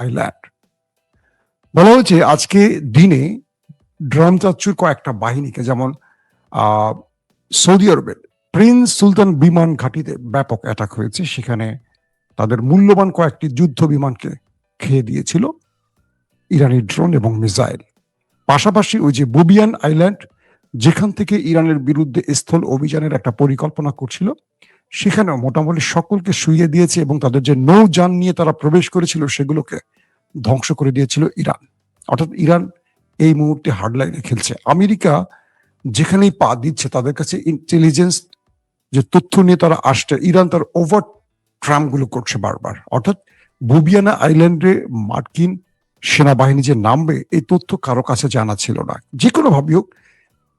Island. বলা হয়েছে আজকে দিনে ড্রাম চাচ্চুর কয়েকটা বাহিনীকে, যেমন সৌদি আরবের প্রিন্স সুলতান বিমান ঘাঁটিতে ব্যাপক অ্যাটাক হয়েছে, সেখানে তাদের মূল্যবান কয়েকটি যুদ্ধ বিমানকে খেয়ে দিয়েছিল ইরানি ড্রোন এবং মিসাইল। পাশাপাশি ওই যে বুবিয়ান আইল্যান্ড, যেখান থেকে ইরানের বিরুদ্ধে স্থল অভিযানের একটা পরিকল্পনা করছিল, সেখানেও মোটামুটি সকলকে শুইয়ে দিয়েছে এবং তাদের যে নৌযান নিয়ে তারা প্রবেশ করেছিল সেগুলোকে ধ্বংস করে দিয়েছিল ইরান। অর্থাৎ ইরান এই মুহূর্তে হার্ডলাইনে খেলছে। আমেরিকা যেখানেই পা দিচ্ছে তাদের কাছে ইন্টেলিজেন্স যে তথ্য নিয়ে তারা আসছে, ইরান তার ওভার ট্রামগুলো করছে বারবার। অর্থাৎ বুবিয়ানা আইল্যান্ডে মার্কিন সেনাবাহিনী যে নামবে, এই তথ্য কারো কাছে জানা ছিল না। যে কোনো ভাবে হোক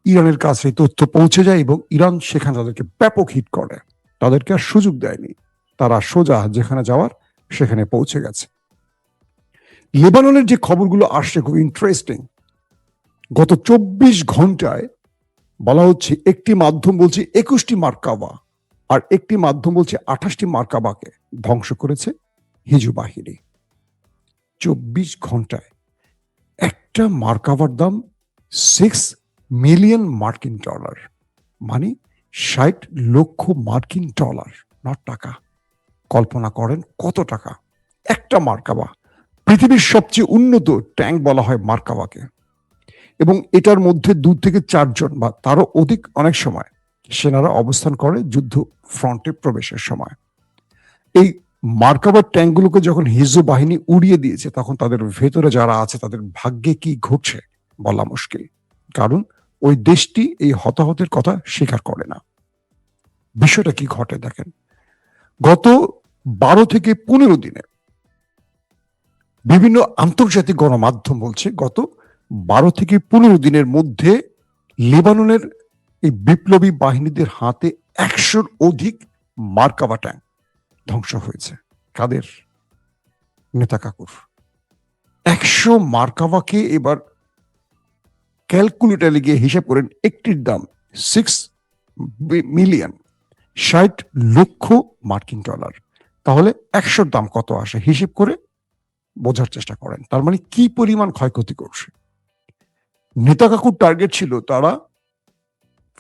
ইরানের কাছে এই তথ্য পৌঁছে যায় এবং ইরান সেখানে তাদেরকে ব্যাপক হিট করে। তাদেরকে আর সুযোগ দেয়নি, তারা সোজা যেখানে যাওয়ার সেখানে পৌঁছে গেছে। লেবাননের যে খবরগুলো আসছে খুব ইন্টারেস্টিং। গত 24 ঘন্টায় বলা হচ্ছে একটি মাধ্যম বলছে 21টি মার্কাবা আর একটি মাধ্যম বলছে 28টি মার্কাবাকে ধ্বংস করেছে হিজু বাহিনী। 24 ঘন্টায় একটা মার্কাবার দাম $6 মিলিয়ন, মানে 60 লক্ষ মার্কিন ডলার, নট টাকা। কল্পনা করেন কত টাকা একটা মার্কাবা। পৃথিবীর সবচেয়ে উন্নত ট্যাঙ্ক বলা হয় মার্কাবাকে, এবং এটার মধ্যে 2 থেকে 4 জন বা তারও অধিক অনেক সময় সেনারা অবস্থান করে যুদ্ধ ফ্রন্টে প্রবেশের সময়। এই মার্কাবার ট্যাঙ্কগুলোকে যখন হিজবু বাহিনী উড়িয়ে দিয়েছে, তখন তাদের ভেতরে যারা আছে তাদের ভাগ্যে কি ঘটছে বলা মুশকিল, কারণ ওই দেশটি এই হতাহতের কথা স্বীকার করে না। বিষয়টা কি ঘটে দেখেন, গত 12 থেকে 15 দিনে বিভিন্ন আন্তর্জাতিক গণমাধ্যম বলছে গত 12 থেকে 15 দিনের মধ্যে লেবাননের এই বিপ্লবী বাহিনীদের হাতে 100-র অধিক মার্কাবা ট্যাঙ্ক ধ্বংস হয়েছে। কাদের? নেতা কাকুর। 100 মার্কাবাকে এবার ক্যালকুলেটারে গিয়ে হিসাব করেন, একটির দাম 6 মিলিয়ন, 60 লক্ষ মার্কিন ডলার। তাহলে 100-র দাম কত আসে হিসেব করে বোঝার চেষ্টা করেন। তার মানে কি পরিমাণ ক্ষয়ক্ষতি করছে। নেতা কাকুর টার্গেট ছিল তারা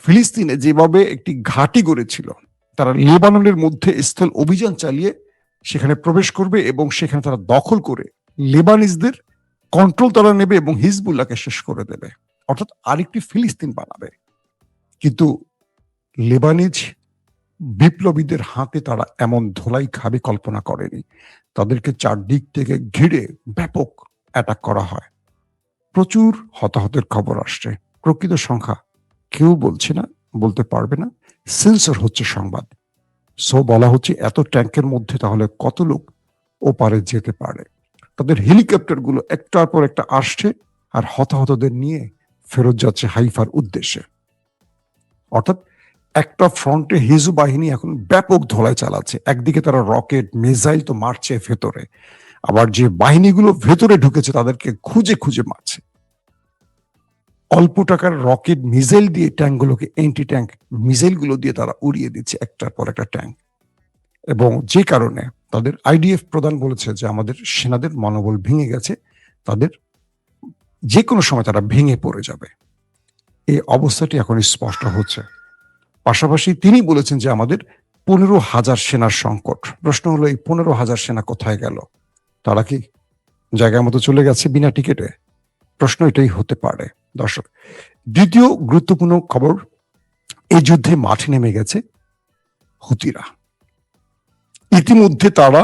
ফিলিস্তিনে যেভাবে একটি ঘাঁটি গড়েছিল, তারা লেবাননের মধ্যে স্থল অভিযান চালিয়ে সেখানে প্রবেশ করবে এবং সেখানে তারা দখল করে লেবানিজদের কন্ট্রোল তারা নেবে এবং হিজবুল্লাহকে শেষ করে দেবে, অর্থাৎ আরেকটি ফিলিস্তিন বানাবে। কিন্তু লেবানিজ বিপ্লবীদের হাতে তারা এমন ধোলাই খাবে কল্পনা করেনি। তাদেরকে চারদিক থেকে ঘিরে ব্যাপক অ্যাটাক করা হয়। প্রচুর হতাহতের খবর আসছে। প্রকৃত সংখ্যা কেউ বলছে না, বলতে পারবে না, সেন্সর হচ্ছে সংবাদ। সো বলা হচ্ছে এত ট্যাঙ্কের মধ্যে তাহলে কত লোক ওপারে যেতে পারে। তাদের হেলিকপ্টার গুলো একটার পর একটা আসছে আর হতাহতদের নিয়ে ফেরত যাচ্ছে হাইফার উদ্দেশ্যে। অর্থাৎ একটা ফ্রন্টে হিজবু বাহিনী এখন ব্যাপক ধোলাই চালাচ্ছে। একদিকে তারা রকেট মিসাইল তো মারছে ভেতরে, আবার যে বাহিনীগুলো ভেতরে ঢুকেছে তাদেরকে খুঁজে খুঁজে মারছে। অল্প টাকার রকেট মিসাইল দিয়ে ট্যাঙ্কগুলোকে, এন্টি ট্যাঙ্ক মিসাইল গুলো দিয়ে তারা উড়িয়ে দিচ্ছে একটার পর একটা ট্যাঙ্ক। এবং যে কারণে তাদের আইডিএফ প্রধান বলেছে যে আমাদের সেনাদের মনোবল ভেঙে গেছে, তাদের যে কোনো সময় তারা ভেঙে পড়ে যাবে। এই অবস্থাটি এখন স্পষ্ট হচ্ছে। পাশাপাশি তিনি বলেছেন যে আমাদের 15,000 সেনার সংকট। প্রশ্ন হলো এই 15,000 সেনা কোথায় গেল? তারা কি জায়গা মতো চলে গেছে বিনা টিকেটে? প্রশ্ন এটাই হতে পারে। দর্শক, দ্বিতীয় গুরুত্বপূর্ণ খবর, এই যুদ্ধে মাঠে নেমে গেছে হুতিরা। ইতিমধ্যে তারা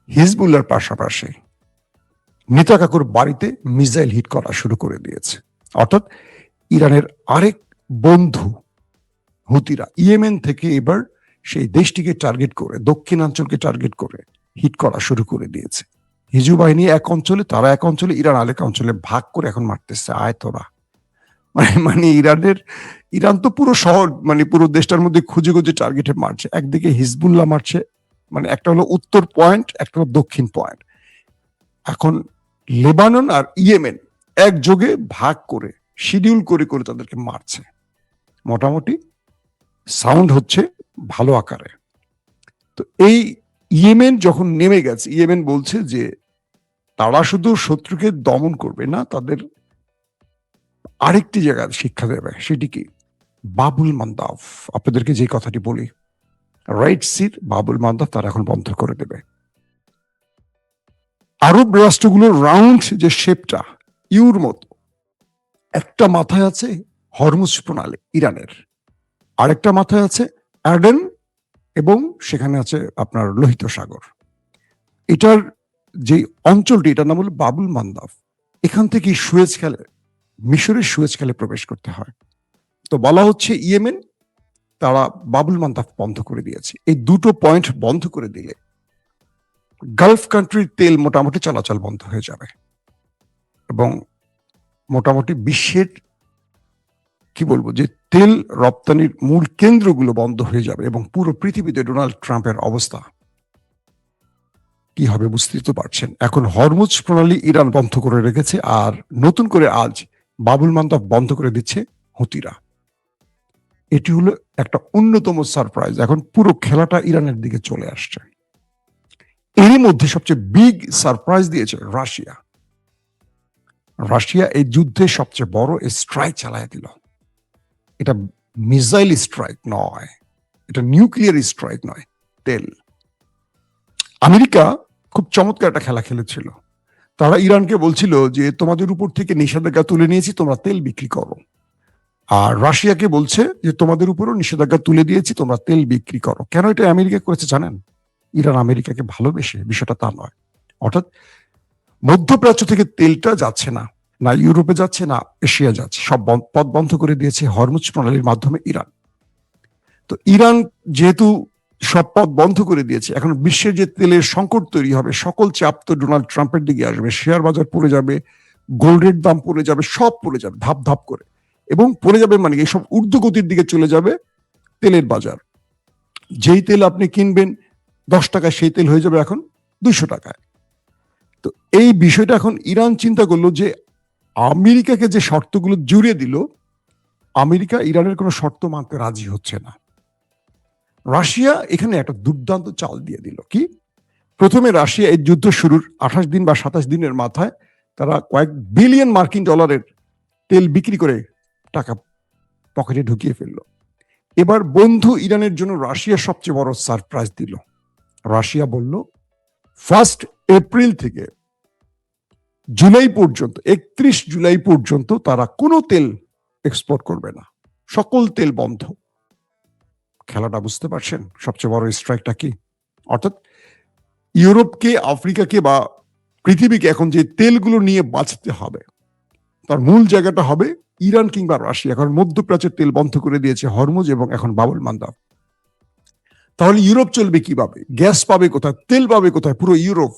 হিজবুল্লাহর পাশাপাশি নেতা কাকুর বাড়িতে মিসাইল হিট করা শুরু করে দিয়েছে। অর্থাৎ ইরানের আরেক বন্ধু হুতিরা ইয়েমেন থেকে এবার সেই দেশটিকে টার্গেট করে, দক্ষিণাঞ্চলকে টার্গেট করে হিট করা শুরু করে দিয়েছে। হিজু বাহিনী এক অঞ্চলে, তারা এক অঞ্চলে, ইরান আরেক অঞ্চলে ভাগ করে এখন মারতেছে। আয় তোরা, মানে ইরান তো পুরো শহর, মানে পুরো দেশটার মধ্যে খুঁজে খুঁজে টার্গেটে মারছে। একদিকে হিজবুল্লাহ মারছে, মানে একটা হলো উত্তর পয়েন্ট, একটা হলো দক্ষিণ পয়েন্ট। এখন লেবানন আর ইয়েমেন একযোগে ভাগ করে শিডিউল করে করে তাদেরকে মারছে। মোটামুটি সাউন্ড হচ্ছে ভালো আকারে। তো এই ইয়েমেন যখন নেমে গেছে, ইয়েমেন বলছে যে তারা শুধু শত্রুকে দমন করবে না, তাদের আরেকটি জায়গায় শিক্ষা দেবে। সেটি কি? বাবুল মান্দাব। আপনাদেরকে যে কথাটি বলি, রাইট সির বাবুল মান্দাব তারা এখন বন্ধ করে দেবে। আরব রাষ্ট্রগুলোর রাউন্ড যে শেপটা ইউর মতো, একটা মাথায় আছে হরমুজ প্রণালী ইরানের, আরেকটা মাথায় আছে অ্যাডেন, এবং সেখানে আছে আপনার লোহিত সাগর। এটার যে অঞ্চলটি, এটার নাম হলো বাবুল মান্দাব। এখান থেকে সুয়েজ খালে, মিশরের সুয়েজ খালে প্রবেশ করতে হয়। তো বলা হচ্ছে ইয়েমেন তারা বাবুল মান্দাব বন্ধ করে দিয়েছে। এই দুটো পয়েন্ট বন্ধ করে দিলে গালফ কান্ট্রির তেল মোটামুটি চলাচল বন্ধ হয়ে যাবে, এবং মোটামুটি বিশ্বের কি বলবো যে তেল রপ্তানির মূল কেন্দ্রগুলো বন্ধ হয়ে যাবে, এবং পুরো পৃথিবীতে ডোনাল্ড ট্রাম্পের অবস্থা কি হবে বুঝতেই তো পারছেন। এখন হরমুজ প্রণালী ইরান বন্ধ করে রেখেছে, আর নতুন করে আজ বাবুল মান্দাব বন্ধ করে দিচ্ছে হুতিরা। এটি হলো একটা অন্যতম সারপ্রাইজ। এখন পুরো খেলাটা ইরানের দিকে চলে আসছে। এরই মধ্যে সবচেয়ে বিগ সারপ্রাইজ দিয়েছে রাশিয়া। রাশিয়া এই যুদ্ধে সবচেয়ে বড় স্ট্রাইক চালায় দিল। এটা মিসাইল স্ট্রাইক নয়, এটা নিউক্লিয়ার স্ট্রাইক নয়, তেল। আমেরিকা খুব চমৎকার একটা খেলা খেলেছিল। তারা ইরানকে বলছিল যে তোমাদের উপর থেকে নিষেধাজ্ঞা তুলে নিয়েছি, তোমরা তেল বিক্রি করো। আর রাশিয়াকে বলছে যে তোমাদের উপরও নিষেধাজ্ঞা তুলে দিয়েছি, তোমরা তেল বিক্রি করো। কেন এটা আমেরিকা করেছে জানেন? ইরান আমেরিকাকে ভালোবেসে, বিষয়টা তা নয়। অর্থাৎ মধ্যপ্রাচ্য থেকে তেলটা যাচ্ছে না, না ইউরোপে যাচ্ছে, না এশিয়া যাচ্ছে, সব পথ বন্ধ করে দিয়েছে হরমুজ প্রণালীর মাধ্যমে ইরান। তো ইরান যেহেতু সব পথ বন্ধ করে দিয়েছে, এখন বিশ্বের যে তেলের সংকট তৈরি হবে, সকল চাপ তো ডোনাল্ড ট্রাম্পের দিকে আসবে। শেয়ার বাজার পড়ে যাবে, গোল্ডের দাম পড়ে যাবে, সব পড়ে যাবে ধাপ ধাপ করে, এবং পড়ে যাবে মানে এইসব ঊর্ধ্বগতির দিকে চলে যাবে তেলের বাজার। যেই তেল আপনি কিনবেন 10 টাকায়, সেই তেল হয়ে যাবে এখন 200 টাকায়। তো এই বিষয়টা এখন ইরান চিন্তা করলো যে আমেরিকাকে যে শর্তগুলো জুড়ে দিল, আমেরিকা ইরানের কোনো শর্ত মানতে রাজি হচ্ছে না। রাশিয়া এখানে একটা দুর্দান্ত চাল দিয়ে দিল। কি? প্রথমে রাশিয়া এই যুদ্ধ শুরুর 28 দিন বা 27 দিনের মাথায় তারা কয়েক বিলিয়ন মার্কিন ডলারের তেল বিক্রি করে টাকা পকেটে ঢুকিয়ে ফেললো। এবার বন্ধু ইরানের জন্য রাশিয়া সবচেয়ে বড় সারপ্রাইজ দিল। রাশিয়া বলল 1 এপ্রিল থেকে জুলাই পর্যন্ত, 31 জুলাই পর্যন্ত তারা কোনো তেল এক্সপোর্ট করবে না, সকল তেল বন্ধ। খেলাটা বুঝতে পারছেন? সবচেয়ে বড় স্ট্রাইকটা কি? অর্থাৎ ইউরোপকে, আফ্রিকাকে বা পৃথিবীকে এখন যে তেলগুলো নিয়ে বাঁচতে হবে, তার মূল জায়গাটা হবে ইরান কিংবা রাশিয়া। এখন মধ্যপ্রাচ্যের তেল বন্ধ করে দিয়েছে হরমুজ এবং এখন বাবুল মান্দাব। তাহলে ইউরোপ চলবে কিভাবে? গ্যাস পাবে কোথায়? তেল পাবে কোথায়? পুরো ইউরোপ।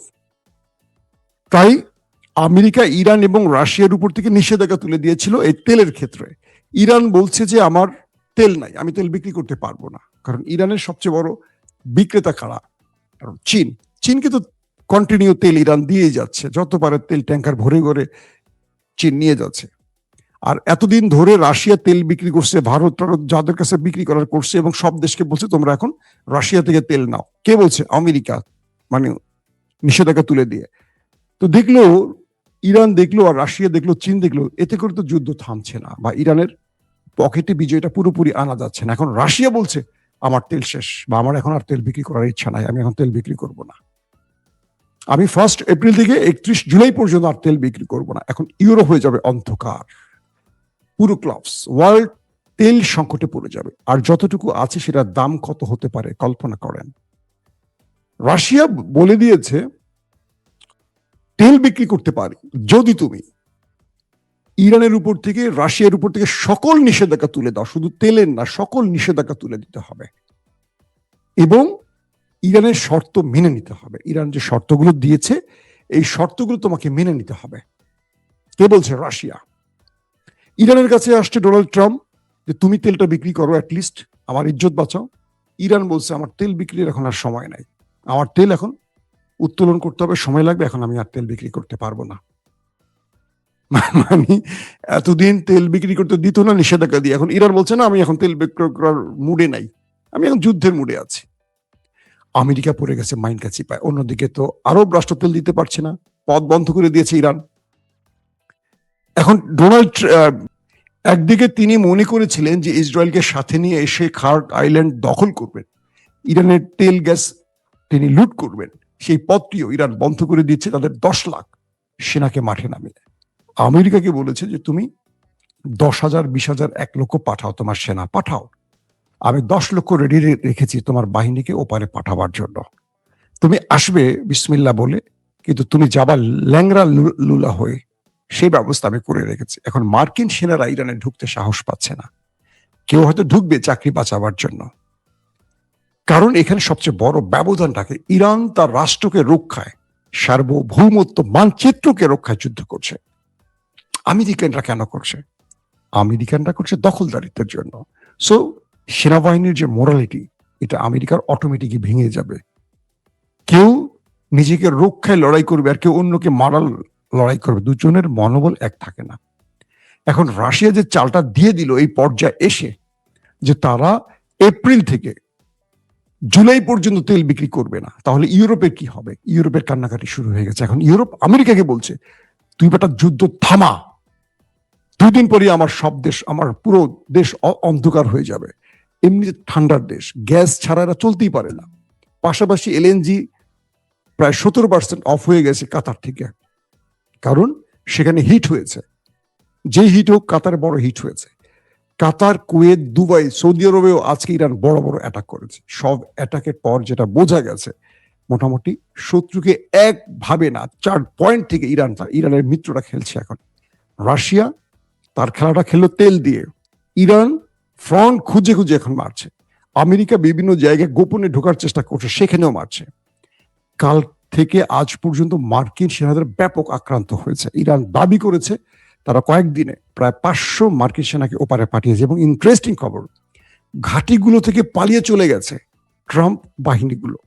তাই আমেরিকা ইরান এবং রাশিয়ার উপর থেকে নিষেধাজ্ঞা তুলে দিয়েছিল এই তেলের ক্ষেত্রে। ইরান বলছে যে আমার তেল নাই, আমি তেল বিক্রি করতে পারবো না, কারণ ইরানের সবচেয়ে বড় বিক্রেতা কারা? চীন। চীনকে তো কন্টিনিউ তেল ইরান দিয়েই যাচ্ছে, যত পারে তেল ট্যাঙ্কার ভরে ভরে চীন নিয়ে যাচ্ছে। আর এতদিন ধরে রাশিয়া তেল বিক্রি করছে, ভারত যাদের কাছে বিক্রি করার করছে, এবং সব দেশকে বলছে তোমরা এখন রাশিয়া থেকে তেল নাও। কে বলছে? আমেরিকা, মানে নিষেধাজ্ঞা তুলে দিয়ে। তো দেখলো ইরান, দেখলো আর রাশিয়া দেখলো, চীন দেখলো, এতে করে তো যুদ্ধ থামছে না, বা ইরানের পকেটে বিজয়টা পুরোপুরি আনা যাচ্ছে না। এখন রাশিয়া বলছে আমার তেল শেষ, বা আমার এখন আর তেল বিক্রি করার ইচ্ছা নাই, আমি এখন তেল বিক্রি করব না, আমি 1 এপ্রিল থেকে 31 জুলাই পর্যন্ত আর তেল বিক্রি করব না। এখন ইউরোপ হয়ে যাবে অন্ধকার, পুরো ক্লাবস ওয়ার্ল্ড তেল সংকটে পড়ে যাবে। আর যতটুকু আছে সেটার দাম কত হতে পারে কল্পনা করেন। রাশিয়া বলে দিয়েছে তেল বিক্রি করতে পারি যদি তুমি ইরানের উপর থেকে, রাশিয়ার উপর থেকে সকল নিষেধাজ্ঞা তুলে দাও, শুধু তেলের না, সকল নিষেধাজ্ঞা তুলে দিতে হবে, এবং ইরানের শর্ত মেনে নিতে হবে। ইরান যে শর্তগুলো দিয়েছে, এই শর্তগুলো তোমাকে মেনে নিতে হবে। কে বলছে? রাশিয়া। ইরানের কাছে আসছে ডোনাল্ড ট্রাম্প যে তুমি তেলটা বিক্রি করো, অ্যাটলিস্ট আমার ইজ্জত বাঁচাও। ইরান বলছে আমার তেল বিক্রির এখন আর সময় নাই, আমার তেল এখন উত্তোলন করতে হবে, সময় লাগবে, এখন আমি আর তেল বিক্রি করতে পারবো না। মানে এতদিন তেল বিক্রি করতে দিত না নিষেধাজ্ঞা দিয়ে, এখন ইরান বলছে না আমি এখন তেল বিক্রি করার মুডে নাই, আমি এখন যুদ্ধের মুডে আছি। আমেরিকা পড়ে গেছে মাইন কাছি পায়। অন্যদিকে তো আরব রাষ্ট্র তেল দিতে পারছে না, পথ বন্ধ করে দিয়েছে ইরান। এখন একদিকে তিনি মনে করেছিলেন যে ইসরায়েলকে সাথে নিয়ে এসে খার্ক আইল্যান্ড দখল করবেন, ইরানের তেল গ্যাস তিনি লুট করবেন, সেই পথটিও ইরান বন্ধ করে দিচ্ছে তাদের 10 লাখ সেনাকে মাঠে নামিয়ে। আমেরিকাকে বলেছে যে তুমি 10,000, 20,000, 1 লক্ষ পাঠাও, তোমার সেনা পাঠাও, আমি 10 লক্ষ রেডি রেখেছি তোমার বাহিনীকে ওপারে পাঠাবার জন্য, তুমি আসবে বিসমিল্লাহ বলে, কিন্তু তুমি যাবা ল্যাংরা লুলা হয়ে, সেই ব্যবস্থা আমি করে রেখেছি। এখন মার্কিন সেনারা ইরানে ঢুকতে সাহস পাচ্ছে না, কেউ হয়তো ঢুকবে চাকরি বাঁচাবার জন্য, কারণ এখানে সবচেয়ে বড় ব্যবধানটাকে ইরান তার রাষ্ট্রকে রক্ষায়, সার্বভৌমত্ব মানচিত্রকে রক্ষায় যুদ্ধ করছে। আমেরিকানরা কেন করছে? আমেরিকানরা করছে দখলদারিত্বের জন্য। সো সেনাবাহিনীর যে মোরালিটি, এটা আমেরিকার অটোমেটিকই ভেঙে যাবে। কেউ নিজেকে রক্ষায় লড়াই করবে আর কেউ অন্যকে মারার লড়াই করবে, দুজনের মনোবল এক থাকে না। এখন রাশিয়া যে চালটা দিয়ে দিল এই পর্যায়ে এসে, যে তারা এপ্রিল থেকে জুলাই পর্যন্ত তেল বিক্রি করবে না, তাহলে ইউরোপের কি হবে? ইউরোপের কান্নাকাটি শুরু হয়ে গেছে। এখন ইউরোপ আমেরিকাকে বলছে তুই বেটা যুদ্ধ থামা, 2 দিন পরে আমার সব দেশ, আমার পুরো দেশ অন্ধকার হয়ে যাবে। এমনি ঠান্ডার দেশ, গ্যাস ছাড়া এরা চলতেই পারে না। পাশাপাশি এলএনজি প্রায় 17% অফ হয়ে গেছে কাতার থেকে, কারণ সেখানে হিট হয়েছে। যে হিট হোক, কাতারে বড় হিট হয়েছে। কাতার, কুয়েত, দুবাই, সৌদি আরবেও আজকে ইরান বড় বড় অ্যাটাক করেছে। সব অ্যাটাকের পর যেটা বোঝা গেছে, মোটামুটি শত্রুকে একভাবে না 4 পয়েন্ট থেকে ইরানের মিত্ররা খেলছে। এখন রাশিয়া তার খেলাটা খেললো তেল দিয়ে, ইরান ফ্রন্ট খুঁজে খুঁজে এখন মারছে। আমেরিকা বিভিন্ন জায়গায় গোপনে ঢোকার চেষ্টা করছে, সেখানেও মারছে। কাল থেকে আজ পর্যন্ত মার্কিন সেনাদের ব্যাপক আক্রান্ত হয়েছে। ইরান দাবি করেছে তারা কয়েকদিনে প্রায় 500 মার্কিন সেনাকে ওপারে পাঠিয়েছে, এবং ইন্টারেস্টিং খবর, ঘাঁটিগুলো থেকে পালিয়ে চলে গেছে ট্রাম্প বাহিনীগুলো।